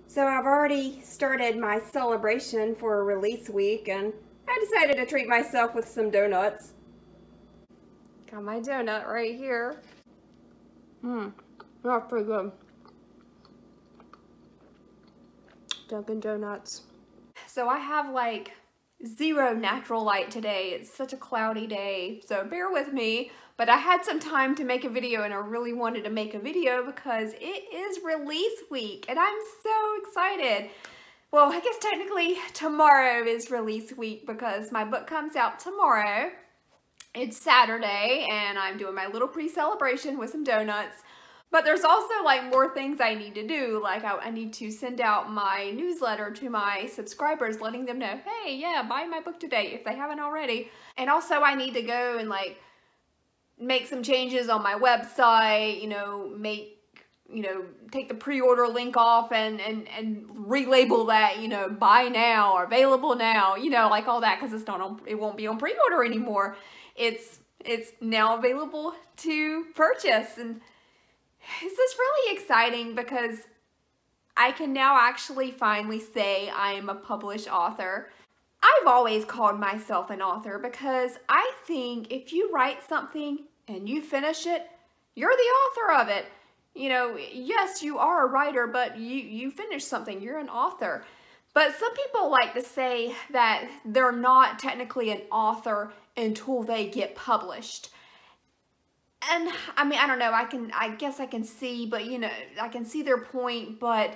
So I've already started my celebration for release week, and I decided to treat myself with some donuts. Got my donut right here. That's pretty good. Dunkin' Donuts. So I have like zero natural light today. It's such a cloudy day, so bear with me. But I had some time to make a video, and I really wanted to make a video because it is release week and I'm so excited. Well, I guess technically tomorrow is release week because my book comes out tomorrow. It's Saturday and I'm doing my little pre-celebration with some donuts. But there's also like more things I need to do. Like I need to send out my newsletter to my subscribers, letting them know, hey, yeah, buy my book today if they haven't already. And also I need to go and like make some changes on my website, take the pre-order link off and relabel that, buy now or available now, like all that, because it won't be on pre-order anymore. It's now available to purchase, and this is really exciting because I can now actually finally say I am a published author. I've always called myself an author because I think if you write something and you finish it, you're the author of it. Yes, you are a writer, but you finish something, you're an author. But some people like to say that they're not technically an author until they get published. And I mean, I don't know, I guess I can see, but I can see their point, but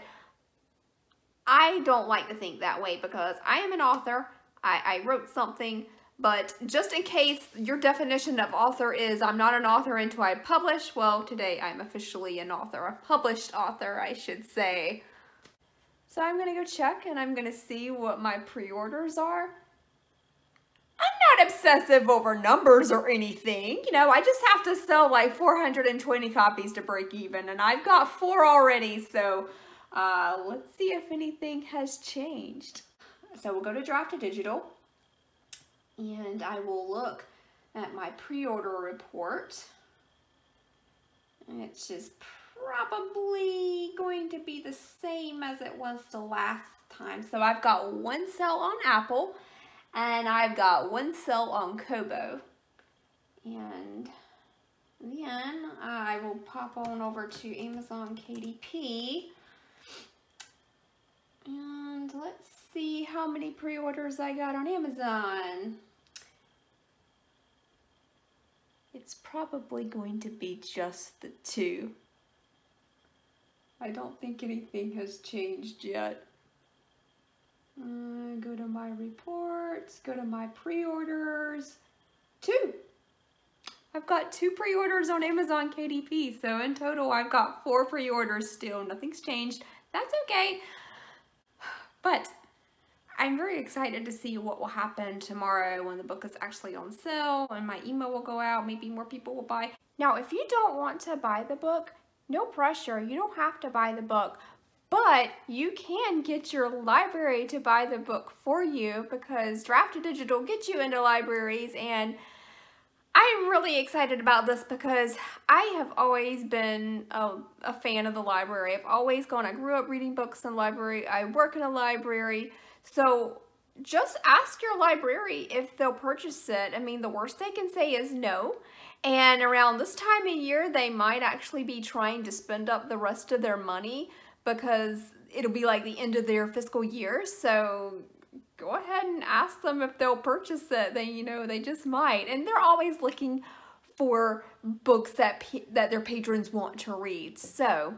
I don't like to think that way because I am an author. I wrote something, but just in case your definition of author is I'm not an author until I publish, well, today I'm officially an author, a published author, I should say. So I'm gonna go check and I'm gonna see what my pre-orders are. I'm not obsessive over numbers or anything, I just have to sell like 420 copies to break even, and I've got 4 already, so let's see if anything has changed. So we'll go to Draft2Digital, and I will look at my pre-order report, which is probably going to be the same as it was the last time. So I've got 1 sale on Apple, and I've got 1 sale on Kobo. And then I will pop on over to Amazon KDP. And let's see how many pre-orders I got on Amazon. It's probably going to be just the 2. I don't think anything has changed yet. Go to my reports, go to my pre-orders. 2. I've got 2 pre-orders on Amazon KDP, so in total I've got 4 pre-orders still. Nothing's changed. That's okay. But I'm very excited to see what will happen tomorrow when the book is actually on sale and my email will go out. Maybe more people will buy. Now, if you don't want to buy the book, no pressure. You don't have to buy the book. But you can get your library to buy the book for you because Draft2Digital gets you into libraries, and I'm really excited about this because I have always been a fan of the library. I've always gone, I grew up reading books in the library. I work in a library. So just ask your library if they'll purchase it. I mean, the worst they can say is no. And around this time of year, they might actually be trying to spend up the rest of their money because it'll be like the end of their fiscal year. So go ahead and ask them if they'll purchase it. They just might. And they're always looking for books that their patrons want to read. So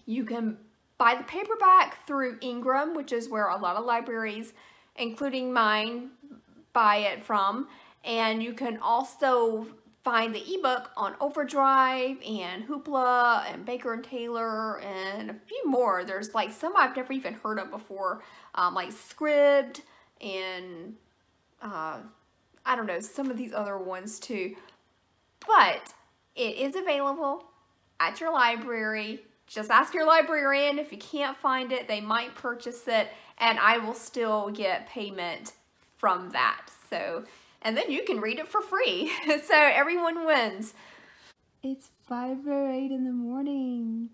you can buy the paperback through Ingram, which is where a lot of libraries, including mine, buy it from. And you can also find the ebook on Overdrive and Hoopla and Baker and Taylor and a few more. There's like some I've never even heard of before, like Scribd and I don't know, some of these other ones too. But it is available at your library. Just ask your librarian. If you can't find it, they might purchase it, and I will still get payment from that. So, and then you can read it for free. So everyone wins. It's 5:08 in the morning,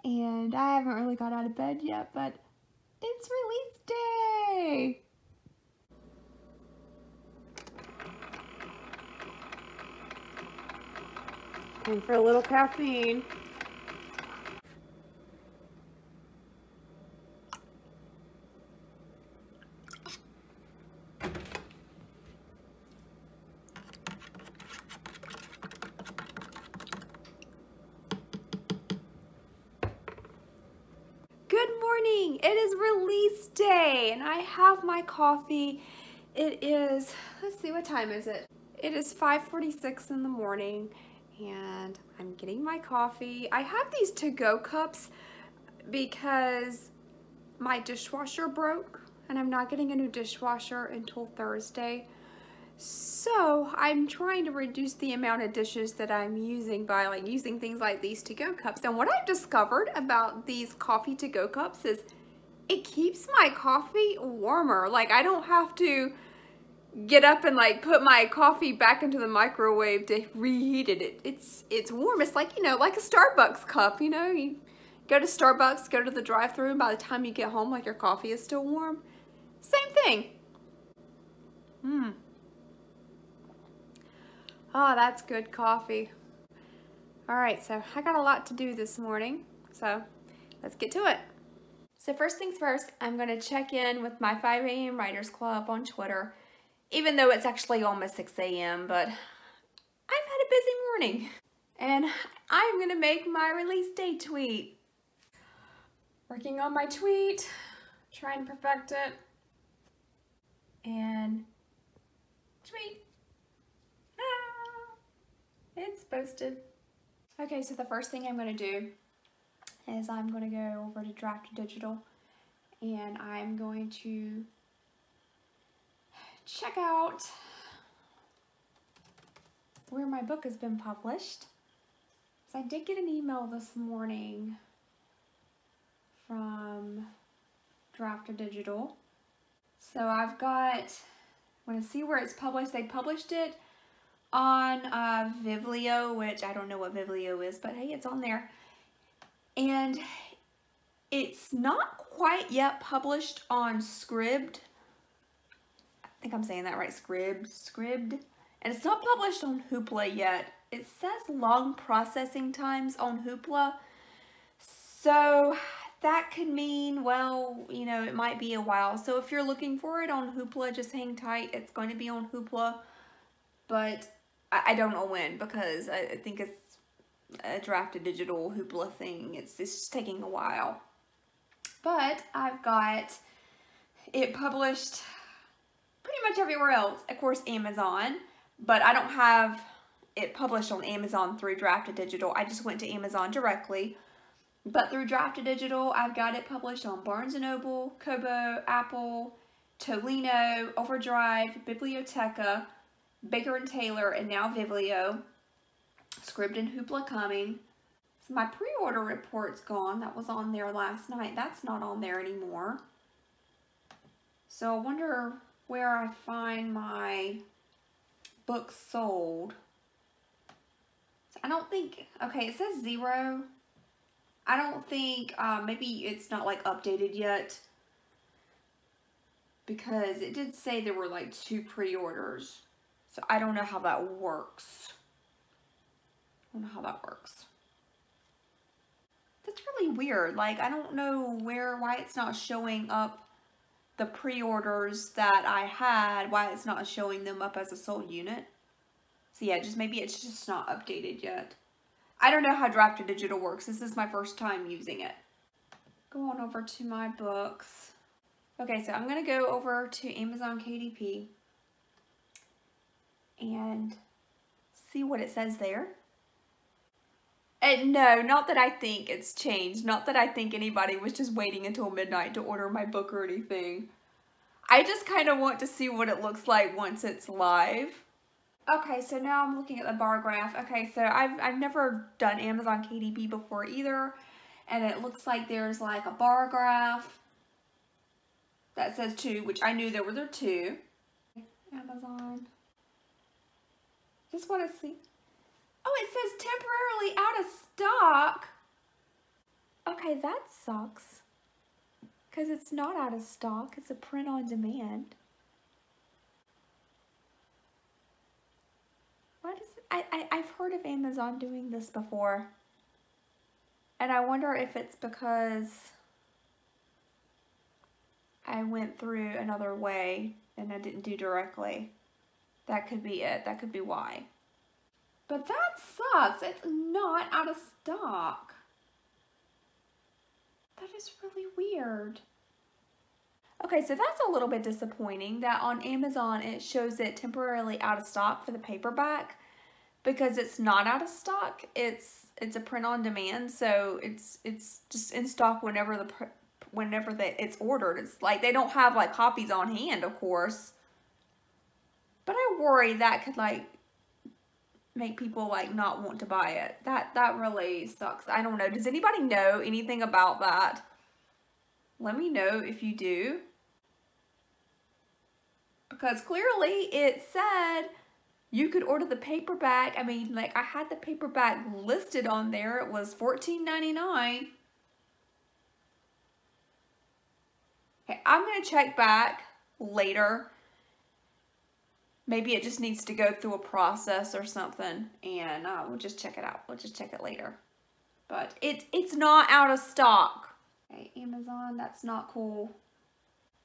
And I haven't really got out of bed yet, but it's release day! Time for a little caffeine. Good morning! It is release day and I have my coffee. It is, let's see, what time is it? It is 5:46 in the morning and I'm getting my coffee. I have these to-go cups because my dishwasher broke and I'm not getting a new dishwasher until Thursday. So I'm trying to reduce the amount of dishes that I'm using by like using things like these to-go cups. And what I've discovered about these coffee to-go cups is it keeps my coffee warmer. Like I don't have to get up and like put my coffee back into the microwave to reheat it. It's warm. It's like, you know, like a Starbucks cup, you know, you go to Starbucks, go to the drive-thru, and by the time you get home, like your coffee is still warm. Same thing. Oh, that's good coffee. All right, so I got a lot to do this morning, so let's get to it. So first things first, I'm gonna check in with my 5 a.m. Writers Club on Twitter, even though it's actually almost 6 a.m., but I've had a busy morning. And I'm gonna make my release day tweet. Working on my tweet, trying to perfect it, and tweet. It's posted. Okay, so the first thing I'm going to do is I'm going to go over to Draft2Digital and I'm going to check out where my book has been published. So I did get an email this morning from Draft2Digital. So I've got, I want to see where it's published. They published it on Vivlio, which I don't know what Vivlio is, but hey, it's on there. And it's not quite yet published on Scribd. I think I'm saying that right, Scribd. And it's not published on Hoopla yet. It says long processing times on Hoopla. So that could mean, well, you know, it might be a while. So if you're looking for it on Hoopla, just hang tight. It's going to be on Hoopla. But I don't know when, because I think it's a Draft2Digital Hoopla thing. It's just taking a while. But I've got it published pretty much everywhere else. Of course, Amazon. But I don't have it published on Amazon through Draft2Digital. I just went to Amazon directly. But through Draft2Digital, I've got it published on Barnes & Noble, Kobo, Apple, Tolino, Overdrive, Biblioteca, Baker & Taylor, and now Vivlio. Scribd and Hoopla coming. So my pre-order report's gone. That was on there last night. That's not on there anymore. So I wonder where I find my books sold. So I don't think, okay, it says 0. I don't think, maybe it's not like updated yet. Because it did say there were like 2 pre-orders. So I don't know how that works. I don't know how that works. That's really weird. Like, I don't know why it's not showing up the pre-orders that I had, why it's not showing them up as a sold unit. So yeah, maybe it's just not updated yet. I don't know how Draft2Digital works. This is my first time using it. Go on over to my books. Okay, so I'm going to go over to Amazon KDP and see what it says there. And no, not that I think it's changed. Not that I think anybody was just waiting until midnight to order my book or anything. I just kind of want to see what it looks like once it's live. Okay, so now I'm looking at the bar graph. Okay, so I've never done Amazon KDP before either. And it looks like there's like a bar graph that says 2, which I knew there were 2. Amazon. Just want to see. Oh, it says temporarily out of stock. Okay, that sucks. Because it's not out of stock. It's a print on demand. What is it? I've heard of Amazon doing this before. And I wonder if it's because I went through another way and I didn't do directly. That could be it. That could be why. But that sucks. It's not out of stock. That is really weird. Okay, so that's a little bit disappointing that on Amazon it shows it temporarily out of stock for the paperback, because it's not out of stock. It's a print on demand, so it's just in stock whenever it's ordered. It's like they don't have like copies on hand, of course. But I worry that could like make people like not want to buy it. That really sucks. I don't know. Does anybody know anything about that? Let me know if you do. Because clearly it said you could order the paperback. I mean, like, I had the paperback listed on there. It was $14.99. Okay, I'm going to check back later. Maybe it just needs to go through a process or something, and we'll just check it out. We'll just check it later. But it's not out of stock. Okay, Amazon, that's not cool.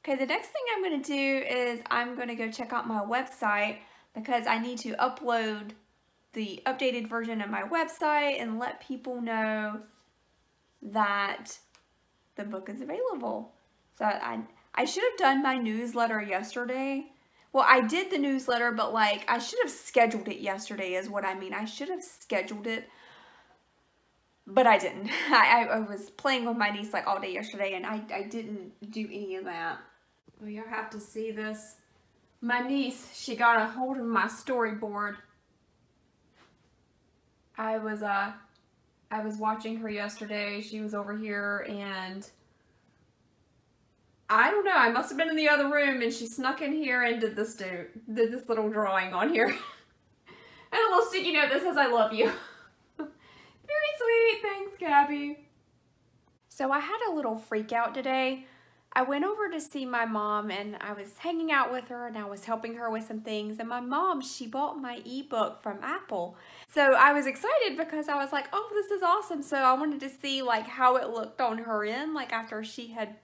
Okay, the next thing I'm going to do is I'm going to go check out my website, because I need to upload the updated version of my website and let people know that the book is available. So I should have done my newsletter yesterday. Well, I did the newsletter, but like I should have scheduled it yesterday is what I mean. I should have scheduled it, but I didn't. I was playing with my niece like all day yesterday, and I didn't do any of that. Well, you'll have to see this. My niece, she got a hold of my storyboard. I was watching her yesterday. She was over here, and I don't know, I must have been in the other room, and she snuck in here and did this little drawing on here. And a little sticky note that says, "I love you." Very sweet, thanks, Gabby. So I had a little freak out today. I went over to see my mom, and I was hanging out with her, and I was helping her with some things, and my mom, she bought my ebook from Apple. So I was excited because I was like, oh, this is awesome. So I wanted to see like how it looked on her end, like after she had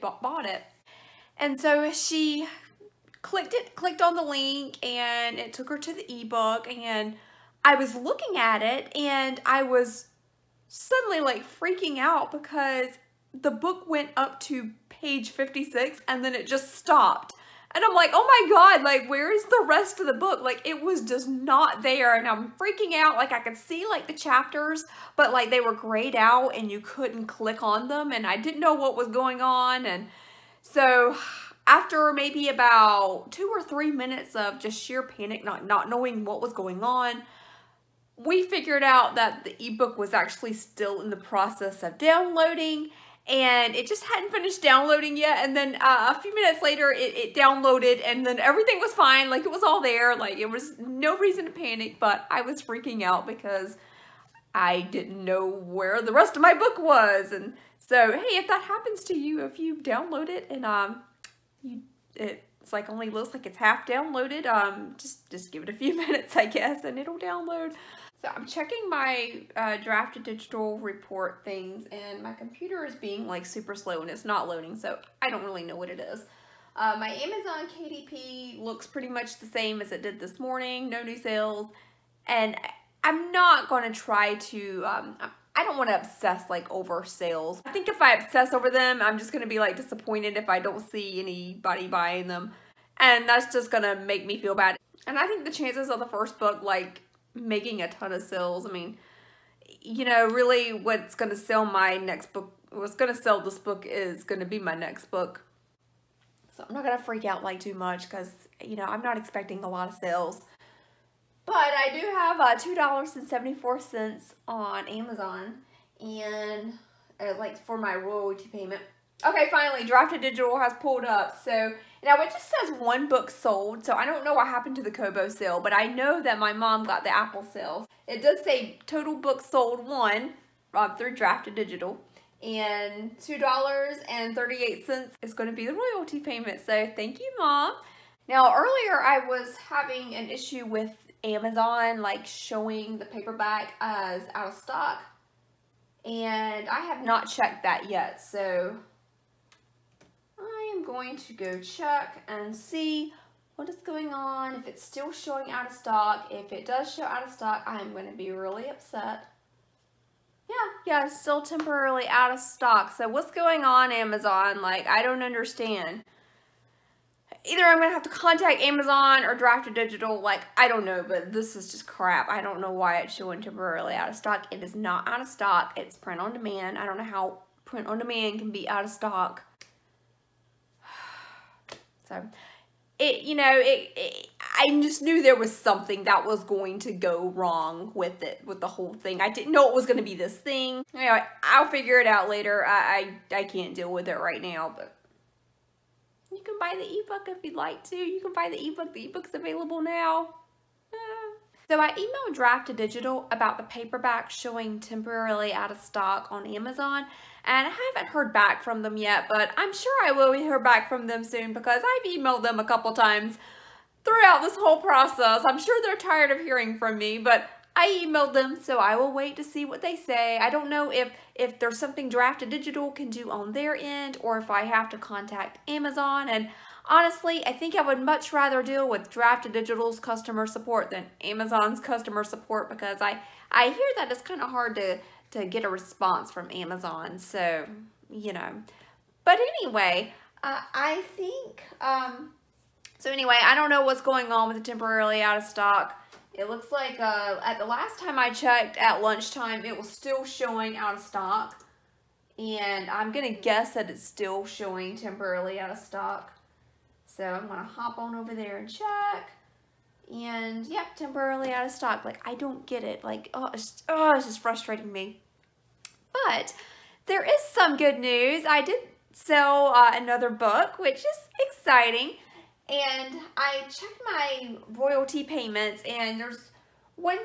bought it. And so she clicked on the link, and it took her to the ebook, and I was looking at it, and I was suddenly like freaking out because the book went up to page 56 and then it just stopped. And I'm like, oh my God, like, where is the rest of the book? Like, it was just not there, and I'm freaking out. Like, I could see like the chapters, but like they were grayed out and you couldn't click on them, and I didn't know what was going on. And so after maybe about 2 or 3 minutes of just sheer panic, not knowing what was going on, we figured out that the ebook was actually still in the process of downloading, and it just hadn't finished downloading yet. And then a few minutes later it downloaded, and then everything was fine. Like, it was all there. Like, it was no reason to panic, but I was freaking out because I didn't know where the rest of my book was. And so, hey, if that happens to you, if you download it and it's like only looks like it's half downloaded, just give it a few minutes, I guess, and it'll download. So I'm checking my Draft2Digital report things, and my computer is being like super slow and it's not loading, so I don't really know what it is. My Amazon KDP looks pretty much the same as it did this morning, no new sales, and I'm not going to try to, I don't want to obsess like over sales. I think if I obsess over them, I'm just going to be like disappointed if I don't see anybody buying them, and that's just going to make me feel bad. And I think the chances of the first book like making a ton of sales, I mean, you know, really what's going to sell my next book, what's going to sell this book is going to be my next book. So I'm not going to freak out like too much because, you know, I'm not expecting a lot of sales. But I do have $2.74 on Amazon, and like for my royalty payment. Okay, finally, Draft2Digital has pulled up. So now it just says 1 book sold, so I don't know what happened to the Kobo sale, but I know that my mom got the Apple sale. It does say total books sold 1. through Draft2Digital. And $2.38 is going to be the royalty payment. So thank you, Mom. Now earlier I was having an issue with Amazon, like showing the paperback as out of stock. And I have not checked that yet. So I am going to go check and see what is going on, if it's still showing out of stock. If it does show out of stock, I'm going to be really upset. Yeah, it's still temporarily out of stock. So what's going on, Amazon? Like, I don't understand. Either I'm going to have to contact Amazon or Draft2Digital. Like, I don't know, but this is just crap. I don't know why it's showing temporarily out of stock. It is not out of stock. It's print on demand. I don't know how print on demand can be out of stock. So, I just knew there was something that was going to go wrong with it, with the whole thing. I didn't know it was going to be this thing. Anyway, I'll figure it out later. I can't deal with it right now, but you can buy the ebook if you'd like to. You can buy the ebook. The ebook's available now. So I emailed Draft2Digital about the paperback showing temporarily out of stock on Amazon, and I haven't heard back from them yet, but I'm sure I will hear back from them soon because I've emailed them a couple times throughout this whole process. I'm sure they're tired of hearing from me, but I emailed them, so I will wait to see what they say. I don't know if there's something Draft2Digital can do on their end or if I have to contact Amazon. And honestly, I think I would much rather deal with Draft2Digital's customer support than Amazon's customer support because I hear that it's kind of hard to get a response from Amazon. So, But anyway, I think, so anyway, I don't know what's going on with the temporarily out of stock. It looks like at the last time I checked at lunchtime, it was still showing out of stock. And I'm going to guess that it's still showing temporarily out of stock. So I'm going to hop on over there and check. And yep, temporarily out of stock. Like, I don't get it. Like, it's just frustrating me. But there is some good news. I did sell another book, which is exciting. And I checked my royalty payments, and there's one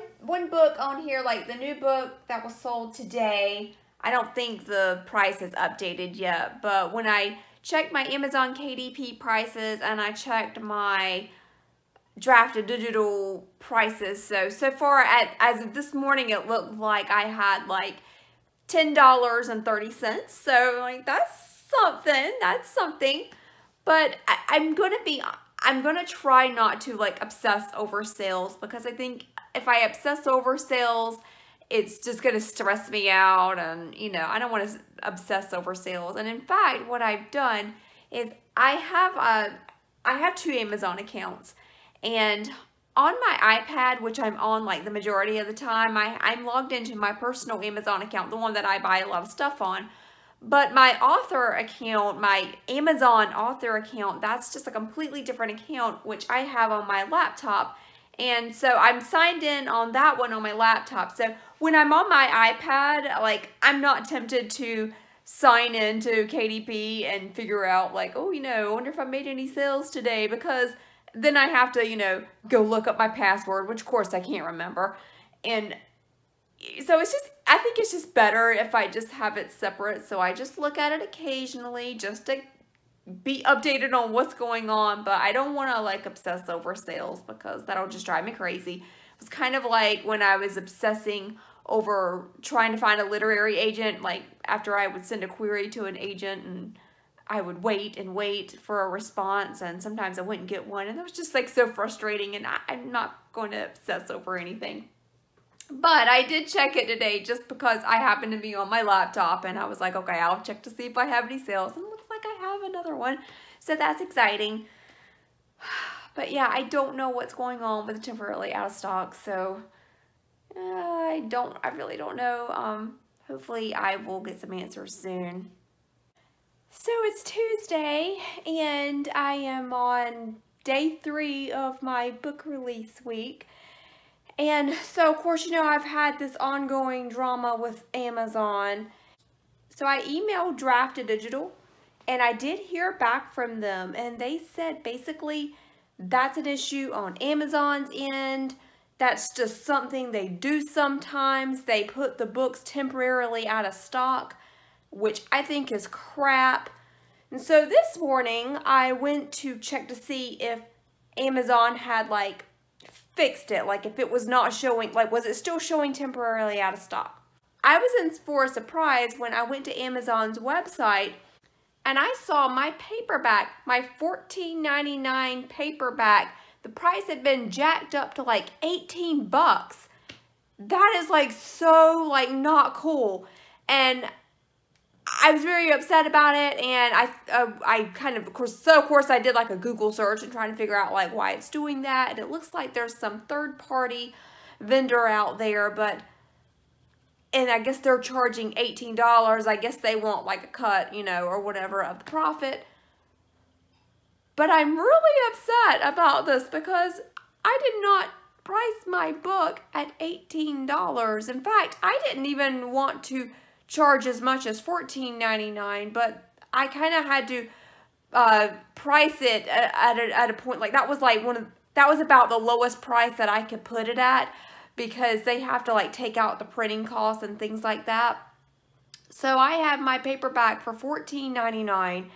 book on here, like the new book that was sold today. I don't think the price is updated yet, but when I checked my Amazon KDP prices and I checked my Draft2Digital prices, so far as of this morning, it looked like I had like $10.30. So like that's something. But I'm gonna try not to like obsess over sales, because I think if I obsess over sales, it's just gonna stress me out, and I don't want to obsess over sales. And in fact, what I've done is I have 2 Amazon accounts, and on my iPad, which I'm on like the majority of the time, I'm logged into my personal Amazon account, the one that I buy a lot of stuff on. But my author account, my Amazon author account, that's just a completely different account, which I have on my laptop. And so I'm signed in on that one on my laptop. So when I'm on my iPad, like, I'm not tempted to sign into KDP and figure out like, oh, I wonder if I made any sales today, because then I have to, go look up my password, which of course I can't remember. And so I think it's just better if I just have it separate. So I just look at it occasionally just to be updated on what's going on. But I don't want to like obsess over sales, because that'll just drive me crazy. It was kind of like when I was obsessing over trying to find a literary agent, like after I would send a query to an agent and I would wait and wait for a response, and sometimes I wouldn't get one. And it was just like so frustrating, and I'm not going to obsess over anything. But I did check it today just because I happened to be on my laptop, and I was like, okay, I'll check to see if I have any sales. And it looks like I have another one. So that's exciting. But yeah, I don't know what's going on with the temporarily out of stock. So I really don't know. Hopefully I will get some answers soon. So it's Tuesday, and I am on day 3 of my book release week. And so, of course, I've had this ongoing drama with Amazon. So I emailed Draft2Digital, and I did hear back from them. And they said basically that's an issue on Amazon's end, That's just something they do sometimes. They put the books temporarily out of stock, which I think is crap. And so this morning I went to check to see if Amazon had like fixed it, like if it was not showing, like was it still showing temporarily out of stock. I was in for a surprise when I went to Amazon's website and I saw my paperback, my $14.99 paperback, the price had been jacked up to like 18 bucks. That is like so like not cool. And I was very upset about it, and I kind of course I did like a Google search and trying to figure out like why it's doing that, and it looks like there's some third-party vendor out there, and I guess they're charging $18. I guess they want like a cut, you know, or whatever of the profit. But I'm really upset about this because I did not price my book at $18. In fact, I didn't even want to charge as much as $14.99, but I kind of had to price it at a point like that was like that was about the lowest price that I could put it at, because they have to like take out the printing costs and things like that. So I have my paperback for $14.99,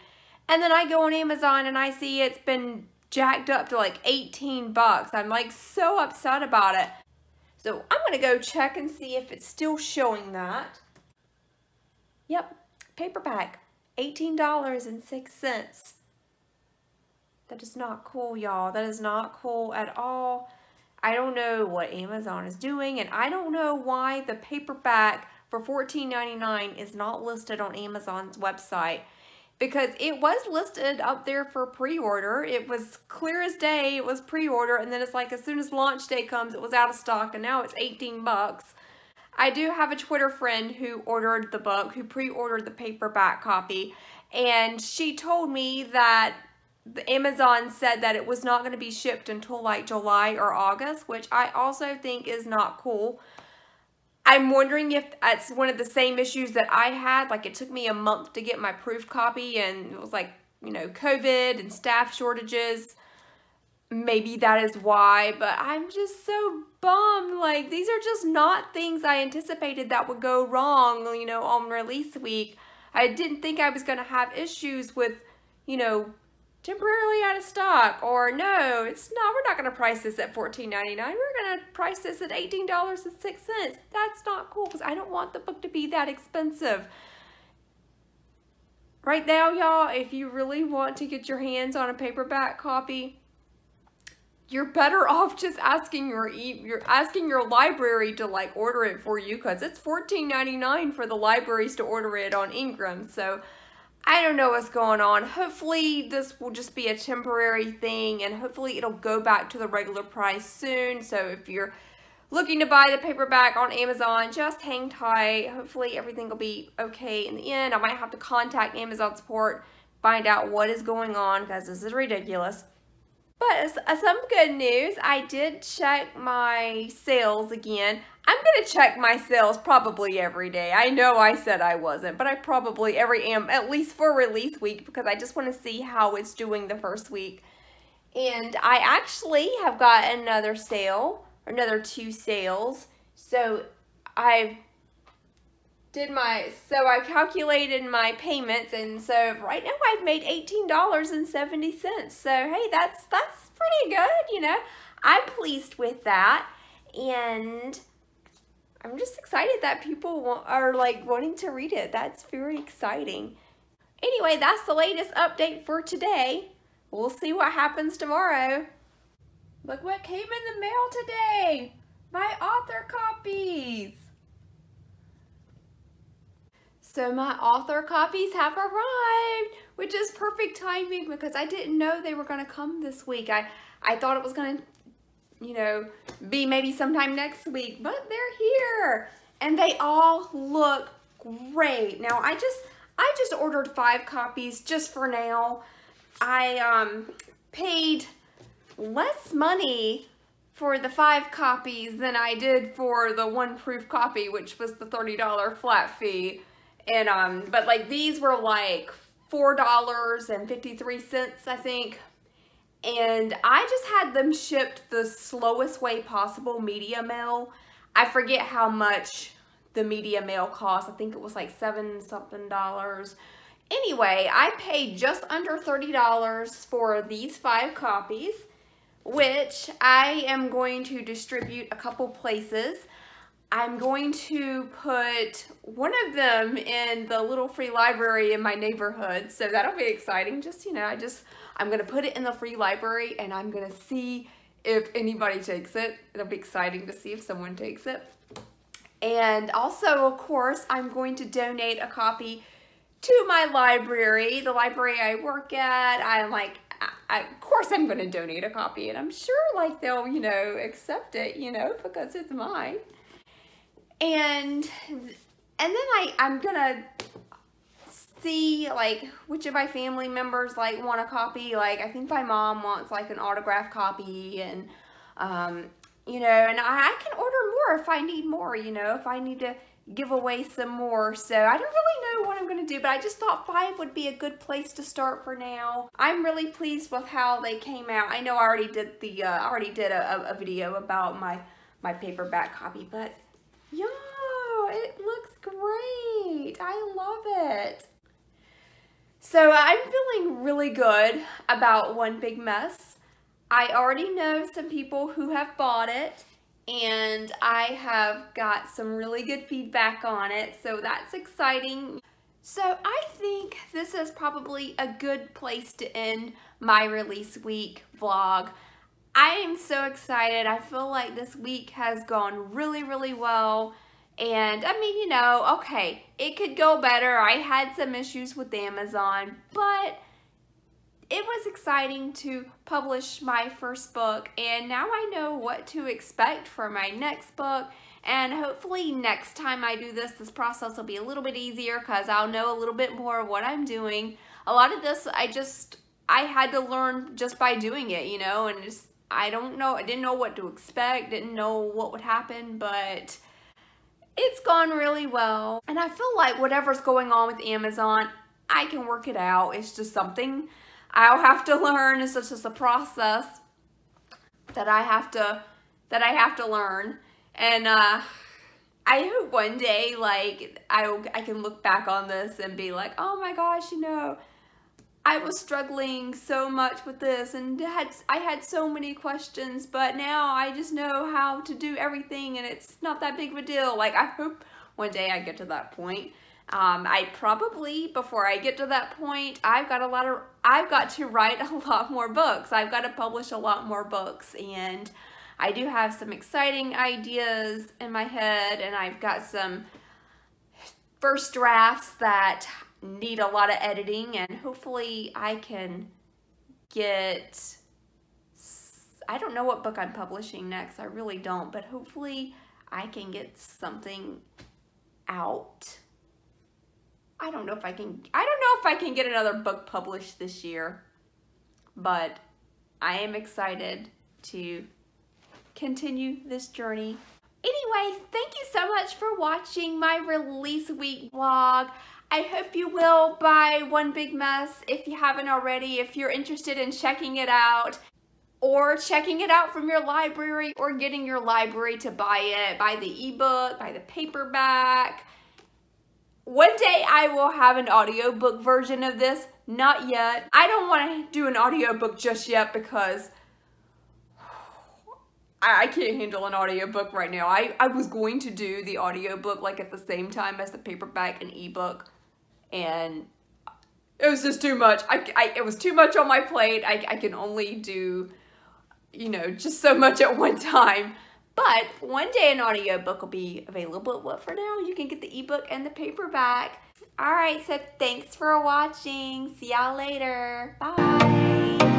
and then I go on Amazon and I see it's been jacked up to like 18 bucks. I'm like so upset about it. So I'm gonna go check and see if it's still showing that. Yep, paperback, $18.06. That is not cool, y'all. That is not cool at all. I don't know what Amazon is doing, and I don't know why the paperback for $14.99 is not listed on Amazon's website, because it was listed up there for pre-order. It was clear as day, it was pre-order, and then it's like as soon as launch day comes, it was out of stock, and now it's 18 bucks. I do have a Twitter friend who ordered the book, who pre-ordered the paperback copy, and she told me that the Amazon said that it was not going to be shipped until like July or August, which I also think is not cool. I'm wondering if that's one of the same issues that I had. Like, it took me a month to get my proof copy, and it was like, you know, COVID and staff shortages. Maybe that is why, but I'm just so bummed. Like, these are just not things I anticipated that would go wrong, you know, on release week. I didn't think I was going to have issues with, you know, temporarily out of stock, or no, it's not, we're not going to price this at $14.99. We're going to price this at $18.06. That's not cool, because I don't want the book to be that expensive. Right now, y'all, if you really want to get your hands on a paperback copy, you're better off just asking your library to like order it for you, because it's $14.99 for the libraries to order it on Ingram. So I don't know what's going on. Hopefully this will just be a temporary thing, and hopefully it'll go back to the regular price soon. So if you're looking to buy the paperback on Amazon, just hang tight. Hopefully everything will be okay in the end. I might have to contact Amazon support, find out what is going on, because this is ridiculous. But some good news, I did check my sales again. I'm going to check my sales probably every day. I know I said I wasn't, but I probably am, at least for release week, because I just want to see how it's doing the first week. And I actually have got another sale, or another 2 sales. So I calculated my payments, and so right now I've made $18.70. So hey, that's pretty good, you know. I'm pleased with that, and I'm just excited that people are like wanting to read it. That's very exciting. Anyway, that's the latest update for today. We'll see what happens tomorrow. Look what came in the mail today. My author copies. So my author copies have arrived, which is perfect timing because I didn't know they were going to come this week. I thought it was going to, you know, be maybe sometime next week, but they're here and they all look great. Now I just ordered 5 copies just for now. I paid less money for the 5 copies than I did for the 1 proof copy, which was the $30 flat fee. And but like these were like $4.53, I think. and I just had them shipped the slowest way possible, media mail. I forget how much the media mail cost. I think it was like $7 something. Anyway, I paid just under $30 for these 5 copies, which I am going to distribute a couple places. I'm going to put one of them in the little free library in my neighborhood, so that'll be exciting. Just, you know, I'm going to put it in the free library, and I'm going to see if anybody takes it. It'll be exciting to see if someone takes it. And also, of course, I'm going to donate a copy to my library, the library I work at. Of course I'm going to donate a copy, and I'm sure like they'll, you know, accept it, you know, because it's mine. And then I'm gonna see like which of my family members like want a copy. Like I think my mom wants like an autographed copy, and you know, and I can order more if I need more, you know, if I need to give away some more. So I don't really know what I'm gonna do, but I just thought 5 would be a good place to start for now. I'm really pleased with how they came out. I know I already did the a video about my paperback copy, but yo, it looks great. I love it. So I'm feeling really good about One Big Mess. I already know some people who have bought it, and I have got some really good feedback on it, so that's exciting. So I think this is probably a good place to end my release week vlog. I am so excited. I feel like this week has gone really, really well. And I mean, you know, okay, it could go better. I had some issues with Amazon, but it was exciting to publish my first book, and now I know what to expect for my next book. And hopefully next time I do this process will be a little bit easier, because I'll know a little bit more of what I'm doing. A lot of this I had to learn just by doing it, you know, and I didn't know what to expect, didn't know what would happen, but it's gone really well. And I feel like whatever's going on with Amazon, I can work it out. It's just something I'll have to learn. It's just a process that I have to learn. And I hope one day, like, I can look back on this and be like, oh my gosh, you know, I was struggling so much with this, and I had so many questions, but now I just know how to do everything, and it's not that big of a deal. Like, I hope one day I get to that point. I probably, before I get to that point, I've got to write a lot more books. I've got to publish a lot more books, and I do have some exciting ideas in my head, and I've got some first drafts that need a lot of editing, and hopefully I can get, I don't know what book I'm publishing next, I really don't, but hopefully I can get something out. I don't know if I can get another book published this year, but I am excited to continue this journey. Anyway, thank you so much for watching my release week vlog. I hope you will buy One Big Mess if you haven't already, if you're interested in checking it out, or checking it out from your library, or getting your library to buy it. Buy the ebook, buy the paperback. One day I will have an audiobook version of this. Not yet. I don't want to do an audiobook just yet because I can't handle an audiobook right now. I was going to do the audiobook like at the same time as the paperback and ebook, and it was just too much. It was too much on my plate. I can only do, you know, just so much at one time. But one day an audiobook will be available. But for now, you can get the ebook and the paperback. Alright, so thanks for watching. See y'all later. Bye.